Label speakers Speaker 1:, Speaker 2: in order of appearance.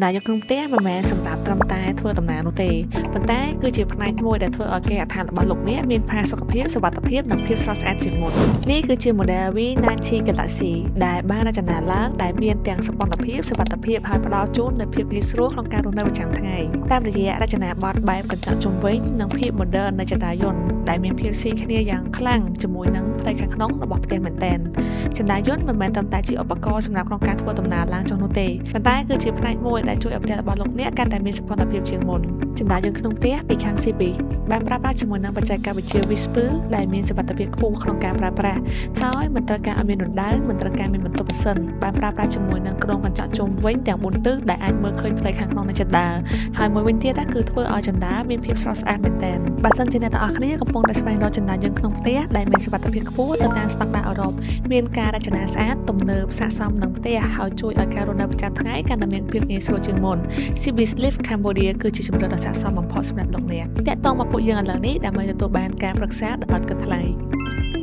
Speaker 1: Chừng nào cho không té mà mẹ sầm đạp tầm tai thưa tầm nào nô tê. Phần tai cứ chịuផ្នែកមួយដែលធ្វើឲ្យគេអត្ថាធិប្បាយលោកនេះមានផាសុខភាពសុវត្ថិភាពនិងភាពស្រស់ស្អាតជាងមុននេះគឺជា model V90 Galaxy ដែលបានរចនាឡើងដែលមានទាំងសម្ព័ន្ធភាពសុវត្ថិភាពហើយផ្ដល់ជូននូវភាពងាយស្រួលក្នុងការរស់នៅប្រចាំថ្ងៃតាមរយៈរចនាប័ទ្មបែបកញ្ចក់ជុំវិញនិងភាព modern នៃចន្ទាយន្តដែលមានភាពស៊ីគ្នាយ៉ាងខ្លាំងជាមួយនឹងផ្ទៃខាងក្នុងរបស់ផ្ទះមែនទែនចន្ទាយន្តមិនមែនត្រឹមតែជាឧបករណ៍សម្រាប់ក្នុងការធ្វើដំណើរឡើងចុះនោះទេប៉ុន្តែគឺជាផ្នែកមួយដែលជួយឲ្យផ្ទះរបស់លោកអ្នកកាន់តែមានសុវត្ថិភាពជាងមុនចន្ទាយន្តក្នុងផ្ទះពីខាង CP បានប្រើប្រាស់ជាមួយនឹងបច្ចេកវិទ្យា Whisper ដែលមានសុវត្ថិភាពខ្ពស់ក្នុងការប្រើប្រាស់ហើយមិនត្រូវការឲ្យមានរណ្ដៅមិនត្រូវការមានបន្ទប់ផ្សិនបានប្រើប្រាស់ជាមួយនឹងក្រុមកញ្ចក់ជុំវិញទាំង4ទិសដែលអាចមើលឃើញផ្ទៃខាងក្នុងនៃចន្ទាហើយមួយវិញទៀតគឺធ្វើឲ្យចន្ទាមានភាពស្រស់ស្អាតមែនទែនបើសិនជាអ្នកទាំងអស់គ្នាកំពុងតែស្វែងរកចន្ទាយន្តក្នុងផ្ទះដែលមានសុវត្ថិភាពខ្ពស់ទៅតាមស្តង់ដារអឺរ៉ុបមានការរចនាស្អាតទំនើបស័ក្តិសមនឹងផ្ទះហើយជួយឲ្យការរស់នៅប្រចាំថ្ងៃកាន់តែមានភាពងាយស្រួលជាងមុន CB Live Cambodia គឺជាជម្រើសដ៏ស័ក្តិសមបំផុតសម្រាប់លោកអ្នកតាក់ទងមកពួកយើងឥឡូវនេះដើម្បីទទួលបានការប្រឹក្សាដោយឥតគិតថ្លៃ